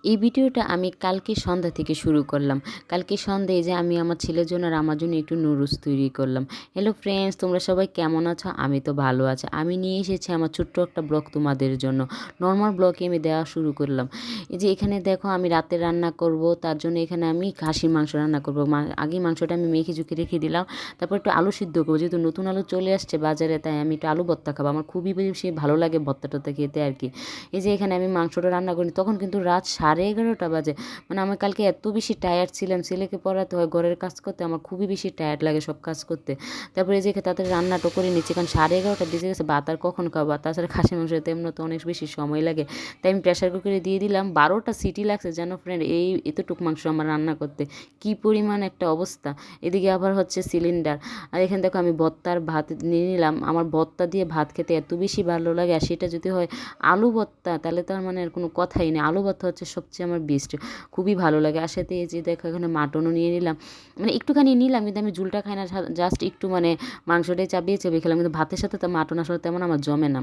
এই ভিডিওটা আমি কালকে সন্ধ্যা থেকে শুরু করলাম। কালকে সন্ধ্যায় যে আমি আমার ছেলের জন্য আর আমার জন্য একটু নুডলস তৈরি করলাম। হ্যালো ফ্রেন্ডস, তোমরা সবাই কেমন আছো? আমি তো ভালো আছি। আমি নিয়ে এসেছি আমার ছোট্ট একটা ব্লগ তোমাদের জন্য। নর্মাল ব্লগে আমি দেওয়া শুরু করলাম। এই যে এখানে দেখো আমি রাতে রান্না করব, তার জন্য এখানে আমি খাসির মাংস রান্না করব। আগে মাংসটা আমি মেখে ঝুঁকে রেখে দিলাম। তারপর একটু আলু সিদ্ধ করবো, যেহেতু নতুন আলু চলে আসছে বাজারে, তাই আমি একটু আলু ভর্তা খাবো। আমার খুবই বেশি ভালো লাগে ভর্তা টর্তা খেতে আর কি। এই যে এখানে আমি মাংসটা রান্না করি, তখন কিন্তু রাত 11:30 বাজে। মানে আমি কালকে এত বেশি টায়ার্ড ছিলাম, ছেলেকে পড়াতে হয়, ঘরের কাজ করতে আমার খুবই বেশি টায়ার্ড লাগে সব কাজ করতে। তারপরে এই যে তাড়াতাড়ি রান্নাটা করে নিচ্ছি, কারণ 11:30 বেজে গেছে, ভাত আর কখন খাবো। আর তাছাড়া খাসি মাংস তেমন তো অনেক বেশি সময় লাগে, তাই আমি প্রেশার কুকারে দিয়ে দিলাম। 12টা সিটি লাগছে জানো ফ্রেন্ড, এই এতটুক মাংস আমার রান্না করতে। কি পরিমাণ একটা অবস্থা। এদিকে আবার হচ্ছে সিলিন্ডার। আর এখানে দেখো আমি ভর্তার ভাত নিয়ে নিলাম। আমার ভর্তা দিয়ে ভাত খেতে এত বেশি ভালো লাগে, আর সেটা যদি হয় আলু ভর্তা, তাহলে তো আর মানে আর কোনো কথাই নেই। আলু ভর্তা হচ্ছে সবচেয়ে আমার বেস্ট, খুবই ভালো লাগে। আর সাথে এই যে দেখো এখানে মাটনও নিয়ে নিলাম। মানে একটুখানি নিলাম, কিন্তু আমি ঝুলটা খাই না, জাস্ট একটু মানে মাংসটাই চাবিয়ে চাবিয়ে খেলাম, কিন্তু ভাতের সাথে তো মাটন আসলে তেমন আমার জমে না।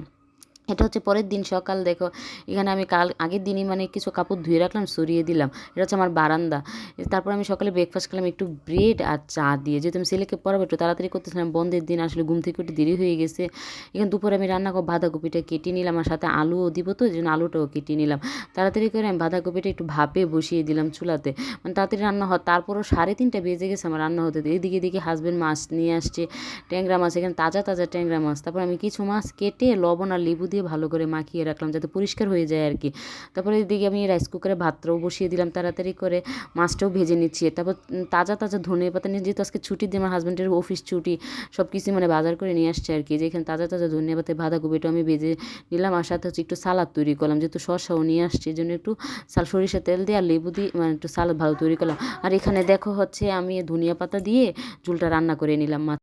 এটা হচ্ছে পরের দিন সকাল। দেখো এখানে আমি আগের দিনই মানে কিছু কাপড় ধুয়ে রাখলাম, সরিয়ে দিলাম। এটা হচ্ছে আমার বারান্দা। তারপর আমি সকালে ব্রেকফাস্ট খেলাম একটু ব্রেড আর চা দিয়ে, যেহেতু আমি ছেলেকে পড়াবো একটু তাড়াতাড়ি করতেছিলাম, বন্ধের দিন আসলে ঘুম থেকে একটু দেরি হয়ে গেছে। এখানে দুপুরে আমি রান্না করব, বাঁধাকপিটা কেটে নিলাম, আর সাথে আলুও দিব, তো এই জন্য আলুটাও কেটে নিলাম। তাড়াতাড়ি করে আমি বাঁধাকপিটা একটু ভাপে বসিয়ে দিলাম চুলাতে, মানে তাড়াতাড়ি রান্না হয়। তারপরও 3:30 বেজে গেছে আমার রান্না হতে। এদিকে এদিকে হাজব্যান্ড মাছ নিয়ে আসছে, ট্যাংরা মাছ, এখানে তাজা তাজা ট্যাংরা মাছ। তারপর আমি কিছু মাছ কেটে লবণ আর লেবু দিয়ে ভালো করে মাখিয়ে রাখলাম, যাতে পরিষ্কার হয়ে যায় আর কি। তারপরে এদিকে আমি রাইস কুকারে ভাতটাও বসিয়ে দিলাম, তাড়াতাড়ি করে মাছটাও ভেজে নিচ্ছি। তারপর তাজা তাজা ধনেপাতা নিয়ে, যেহেতু আজকে ছুটি দিয়ে আমার হাজব্যান্ডের অফিস ছুটি, সব কিছু মানে বাজার করে নিয়ে আসছে আর কি। যে এখানে তাজা তাজা ধনেপাতা বাঁধাকপিটা আমি ভেজে নিলাম, আর সাথে হচ্ছে একটু সালাদ তৈরি করলাম, যেহেতু শসাও নিয়ে আসছে, এই জন্য একটু সরিষার তেল দিয়ে আর লেবু দিয়ে মানে একটু সালাদ ভালো তৈরি করলাম। আর এখানে দেখো হচ্ছে আমি ধনিয়া পাতা দিয়ে ঝুলটা রান্না করে নিলাম।